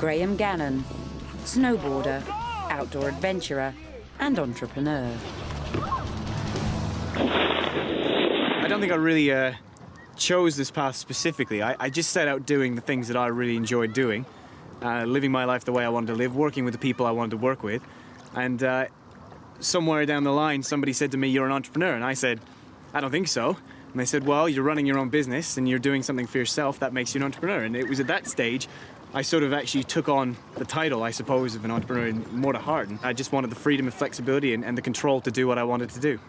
Graham Gannon, snowboarder, outdoor adventurer and entrepreneur. I don't think I really chose this path specifically. I just set out doing the things that I really enjoyed doing, living my life the way I wanted to live, working with the people I wanted to work with. And somewhere down the line, somebody said to me, "You're an entrepreneur." And I said, "I don't think so." And they said, "Well, you're running your own business and you're doing something for yourself. That makes you an entrepreneur." And it was at that stage I sort of actually took on the title, I suppose, of an entrepreneur more to heart. And I just wanted the freedom and flexibility and the control to do what I wanted to do.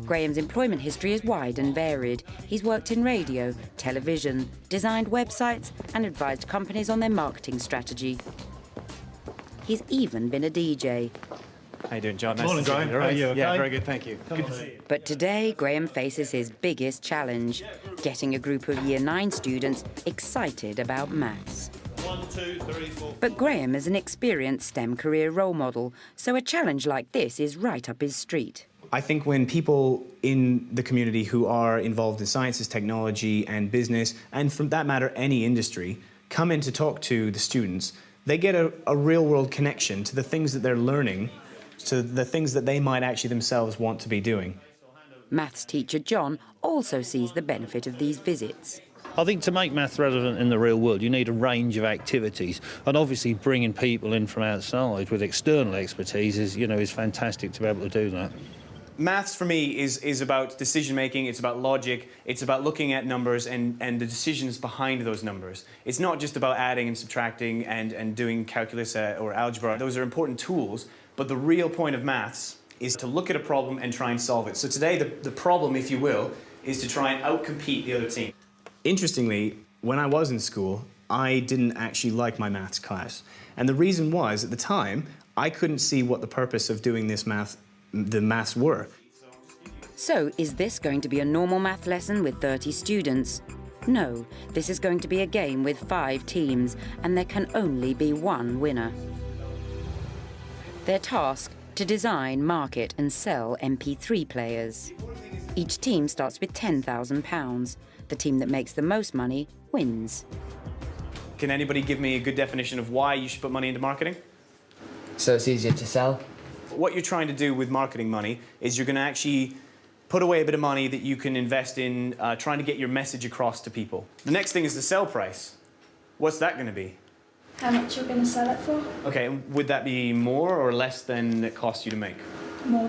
Graham's employment history is wide and varied. He's worked in radio, television, designed websites and advised companies on their marketing strategy. He's even been a DJ. How you doing, John? Nice Morning, to see Graham. you. All right. How are you, okay? Yeah, very good, thank you. Good to see you. But today, Graham faces his biggest challenge, getting a group of Year 9 students excited about maths. 1, 2, 3, 4. But Graham is an experienced STEM career role model, so a challenge like this is right up his street. I think when people in the community who are involved in sciences, technology and business, and from that matter any industry, come in to talk to the students, they get a real-world connection to the things that they're learning, to the things that they might actually themselves want to be doing. Maths teacher John also sees the benefit of these visits. I think to make math relevant in the real world, you need a range of activities, and obviously bringing people in from outside with external expertise is fantastic to be able to do that. Maths for me is about decision making, it's about logic, it's about looking at numbers and the decisions behind those numbers. It's not just about adding and subtracting and doing calculus or algebra. Those are important tools, but the real point of maths is to look at a problem and try and solve it. So today the problem, if you will, is to try and outcompete the other team. Interestingly, when I was in school, I didn't actually like my maths class. And the reason was, at the time, I couldn't see what the purpose of doing the maths were. So, is this going to be a normal math lesson with 30 students? No, this is going to be a game with 5 teams, and there can only be one winner. Their task, to design, market and sell MP3 players. Each team starts with £10,000. The team that makes the most money wins. Can anybody give me a good definition of why you should put money into marketing? So it's easier to sell? What you're trying to do with marketing money is you're going to actually put away a bit of money that you can invest in trying to get your message across to people. The next thing is the sell price. What's that going to be? How much you're going to sell it for? Okay, would that be more or less than it costs you to make? More,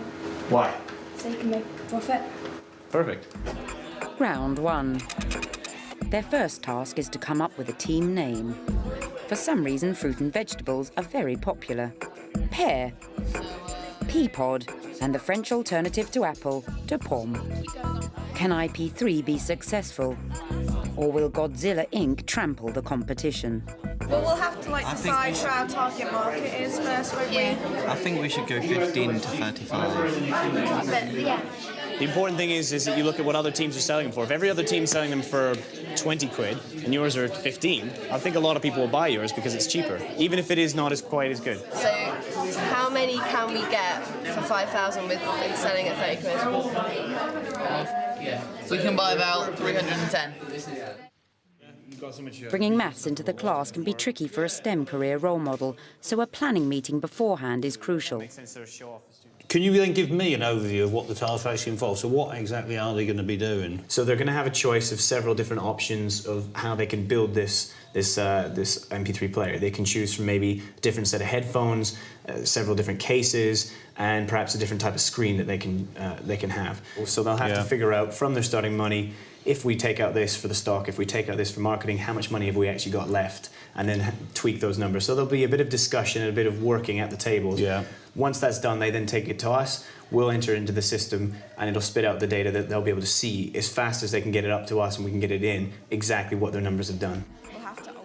Why? so you can make profit. Perfect. Round 1. Their first task is to come up with a team name. For some reason, fruit and vegetables are very popular. Pear, Peapod, and the French alternative to apple, de pomme. Can IP3 be successful? Or will Godzilla Inc. trample the competition? Well, we'll have to decide who our target market is first, won't we? I think we should go 15 to 35. But, yeah. The important thing is that you look at what other teams are selling them for. If every other team's selling them for 20 quid and yours are 15, I think a lot of people will buy yours because it's cheaper, even if it is not quite as good. So, how many can we get for 5,000 with selling at 30 quid? We can buy about 310. Bringing maths into the class can be tricky for a STEM career role model, so a planning meeting beforehand is crucial. Can you then give me an overview of what the task actually involves? So what exactly are they going to be doing? So they're going to have a choice of several different options of how they can build this MP3 player. They can choose from maybe a different set of headphones, several different cases, and perhaps a different type of screen that they can have. So they'll have to figure out from their starting money, if we take out this for the stock, if we take out this for marketing, how much money have we actually got left, and then tweak those numbers. So there'll be a bit of discussion and a bit of working at the table. Yeah. Once that's done, they then take it to us. We'll enter into the system, and it'll spit out the data that they'll be able to see as fast as they can get it up to us, and we can get it in exactly what their numbers have done.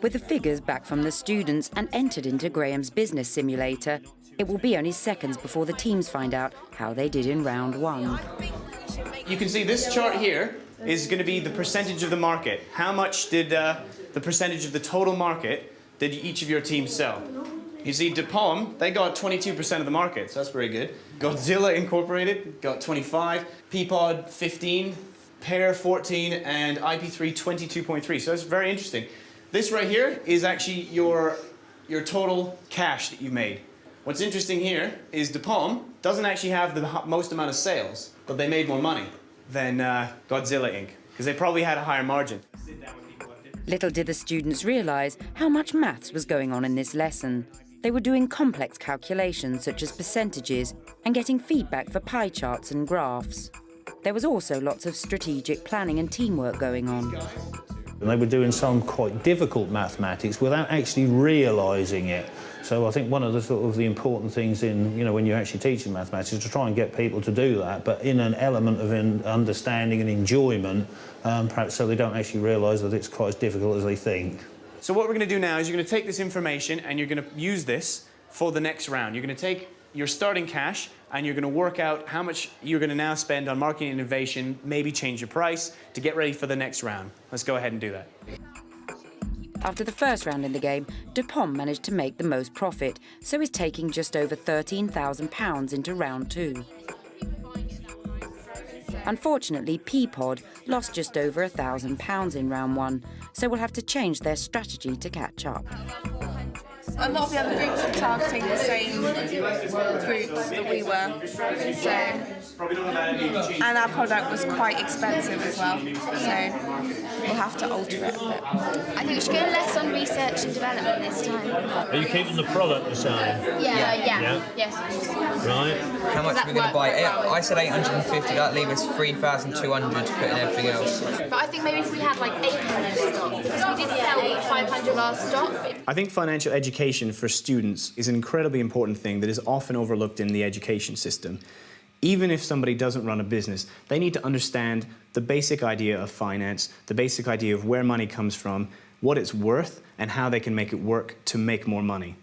With the figures back from the students and entered into Graham's business simulator, it will be only seconds before the teams find out how they did in round 1. You can see this chart here is going to be the percentage of the market. How much did the percentage of the total market did each of your teams sell? You see, de pomme, they got 22% of the market, so that's very good. Godzilla Incorporated got 25, Peapod 15, Pear 14, and IP3 22.3. So it's very interesting. This right here is actually your total cash that you made. What's interesting here is DuPont doesn't actually have the most amount of sales, but they made more money than Godzilla Inc. because they probably had a higher margin. Little did the students realise how much maths was going on in this lesson. They were doing complex calculations such as percentages and getting feedback for pie charts and graphs. There was also lots of strategic planning and teamwork going on. And they were doing some quite difficult mathematics without actually realising it. So I think one of the sort of the important things in, you know, when you're actually teaching mathematics is to try and get people to do that, but in an element of understanding and enjoyment, perhaps so they don't actually realise that it's quite as difficult as they think. So what we're going to do now is you're going to take this information and you're going to use this for the next round. You're going to take your starting cash and you're going to work out how much you're going to now spend on marketing and innovation, maybe change your price to get ready for the next round. Let's go ahead and do that. After the first round in the game, DuPont managed to make the most profit, so is taking just over £13,000 into round 2. Unfortunately, Peapod lost just over £1,000 in round 1, so will have to change their strategy to catch up. A lot of the other groups are targeting the same groups that we were, so, and our product was quite expensive as well, so we'll have to alter it a bit. I think we should go less on research and development this time. Are you keeping the product the same? Yeah. Yes. Right. How much are we going to buy? I said 850, that'd leave us 3,200 to put in everything else. But I think maybe if we had like 800 stock, because we did sell 500 of our stock. I think financial education for students is an incredibly important thing that is often overlooked in the education system. Even if somebody doesn't run a business, they need to understand the basic idea of finance, the basic idea of where money comes from, what it's worth, and how they can make it work to make more money.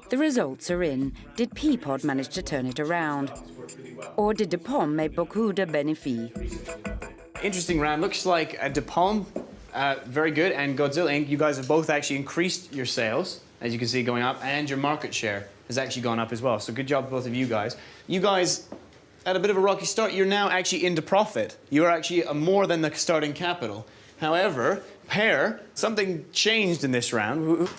The results are in. Did Peapod manage to turn it around? Or did DuPont make beaucoup de bénéfices? Interesting round. Looks like DuPont, very good, and Godzilla Inc., you guys have both actually increased your sales, as you can see, going up, and your market share has actually gone up as well. So good job, both of you guys. You guys had a bit of a rocky start. You're now actually into profit. You are actually more than the starting capital. However, Pear, something changed in this round.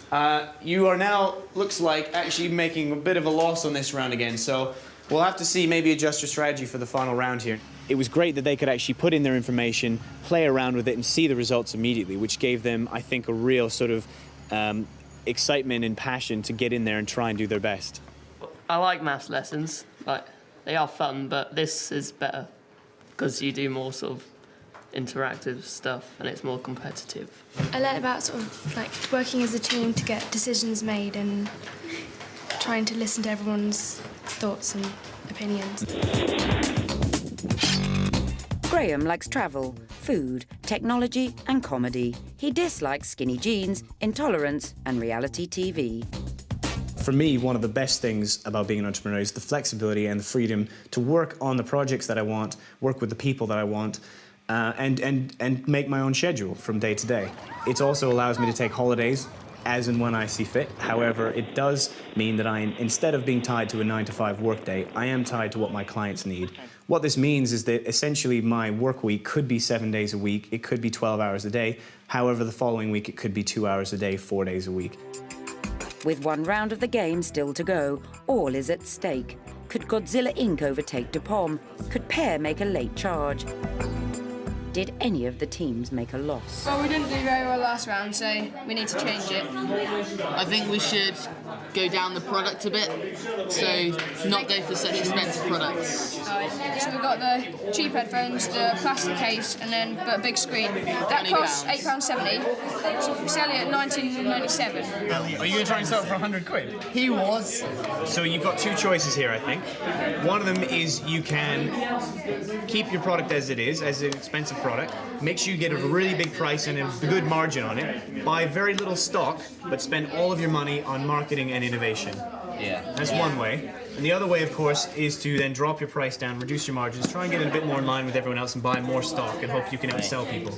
You are now, looks like, actually making a bit of a loss on this round again. So we'll have to see, maybe adjust your strategy for the final round here. It was great that they could actually put in their information, play around with it, and see the results immediately, which gave them, I think, a real sort of excitement and passion to get in there and try and do their best. I like maths lessons. Like, they are fun, but this is better because you do more sort of interactive stuff and it's more competitive. I learned about sort of like working as a team to get decisions made and trying to listen to everyone's thoughts and opinions. Graham likes travel, food, technology and comedy. He dislikes skinny jeans, intolerance and reality TV. For me, one of the best things about being an entrepreneur is the flexibility and the freedom to work on the projects that I want, work with the people that I want, and make my own schedule from day to day. It also allows me to take holidays as and when I see fit. However, it does mean that instead of being tied to a 9-to-5 workday, I am tied to what my clients need. What this means is that essentially my work week could be 7 days a week, it could be 12 hours a day. However, the following week it could be 2 hours a day, 4 days a week. With one round of the game still to go, all is at stake. Could Godzilla Inc. overtake DuPont? Could Pear make a late charge? Did any of the teams make a loss? Well, we didn't do very well last round, so we need to change it. I think we should go down the product a bit, so not go for such expensive products. So we got the cheap headphones, the plastic case, and then but a big screen. That costs £8.70. So we sell it at £19.97. Are you going to try and sell it for 100 quid? He was. So you've got two choices here, I think. One of them is you can keep your product as it is, as an expensive product, make sure you get a really big price and a good margin on it, buy very little stock, but spend all of your money on marketing and innovation. Yeah. That's one way. And the other way, of course, is to then drop your price down, reduce your margins, try and get it a bit more in line with everyone else and buy more stock and hope you can outsell people.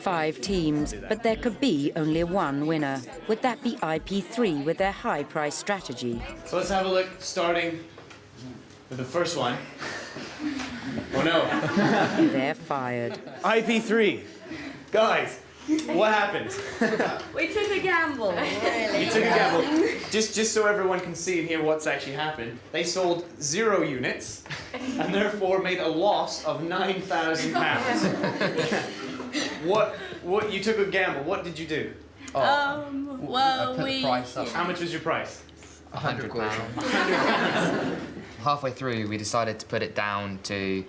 5 teams, but there could be only one winner. Would that be IP3 with their high price strategy? So let's have a look, starting with the first one. Oh no. They're fired. IP3. Guys, what happened? We took a gamble. You took a gamble. Just so everyone can see and hear what's actually happened, they sold 0 units and therefore made a loss of £9,000. What? You took a gamble. What did you do? Well, I put the price up. How much was your price? £100. Halfway through, we decided to put it down to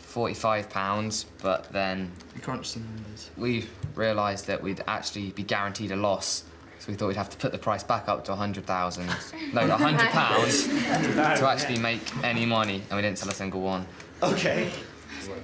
£45, but then We crunched some numbers. we realised that we'd actually be guaranteed a loss, so we thought we'd have to put the price back up to £100,000. No, £100 to actually make any money, and we didn't sell a single one. Okay.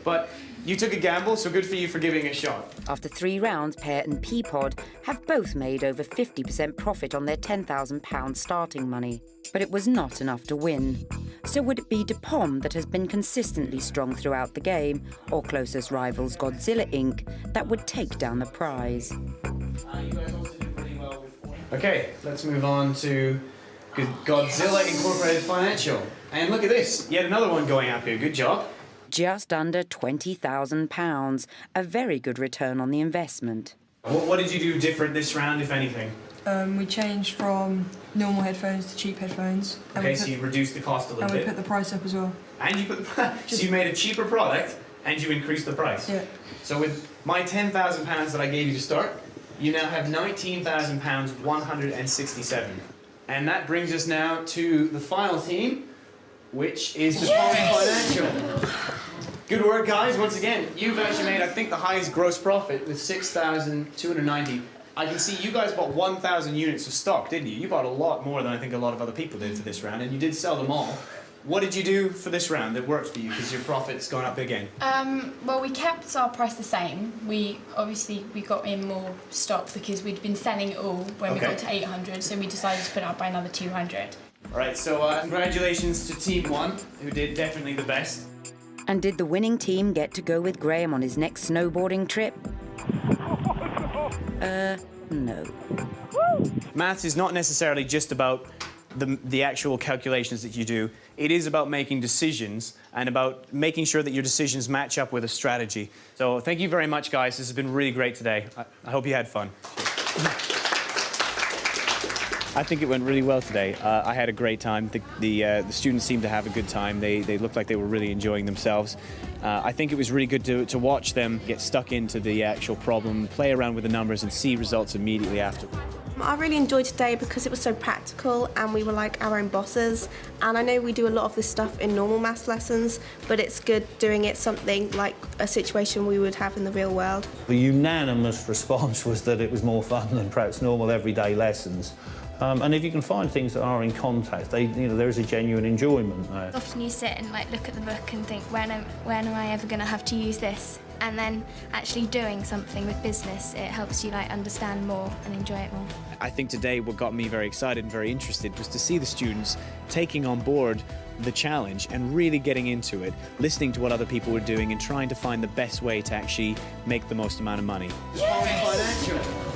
But you took a gamble, so good for you for giving it a shot. After 3 rounds, Pear and Peapod have both made over 50% profit on their £10,000 starting money. But it was not enough to win. So would it be DePom that has been consistently strong throughout the game, or closest rivals Godzilla Inc. that would take down the prize? Okay, let's move on to Godzilla Incorporated Financial. And look at this, yet another one going up here. Good job. Just under £20,000, a very good return on the investment. What did you do different this round, if anything? We changed from normal headphones to cheap headphones. And Okay, so you reduced the cost a little and bit. we put the price up as well. And you put so you made a cheaper product and you increased the price. Yeah. So with my £10,000 that I gave you to start, you now have £19,000 167. And that brings us now to the final team, which is the Financial. Good work, guys. Once again, you've actually made, I think, the highest gross profit with 6,290. I can see you guys bought 1,000 units of stock, didn't you? You bought a lot more than I think a lot of other people did for this round, and you did sell them all. What did you do for this round that worked for you? Because your profit's gone up again. Well, we kept our price the same. We got in more stock because we'd been selling it all when we got to 800, so we decided to put it up by another 200. All right, so congratulations to Team 1, who did definitely the best. And did the winning team get to go with Graham on his next snowboarding trip? No. Maths is not necessarily just about the actual calculations that you do. It is about making decisions and about making sure that your decisions match up with a strategy. So thank you very much, guys. This has been really great today. I hope you had fun. I think it went really well today. I had a great time. The students seemed to have a good time. They looked like they were really enjoying themselves. I think it was really good to watch them get stuck into the actual problem, play around with the numbers and see results immediately after. I really enjoyed today because it was so practical and we were like our own bosses. And I know we do a lot of this stuff in normal maths lessons, but it's good doing it something like a situation we would have in the real world. The unanimous response was that it was more fun than perhaps normal everyday lessons. And if you can find things that are in contact, there is a genuine enjoyment there. Often you sit and look at the book and think, when am I ever going to have to use this? And then actually doing something with business, it helps you understand more and enjoy it more. I think today what got me very excited and very interested was to see the students taking on board the challenge and really getting into it, listening to what other people were doing and trying to find the best way to actually make the most amount of money. Yes! Financial.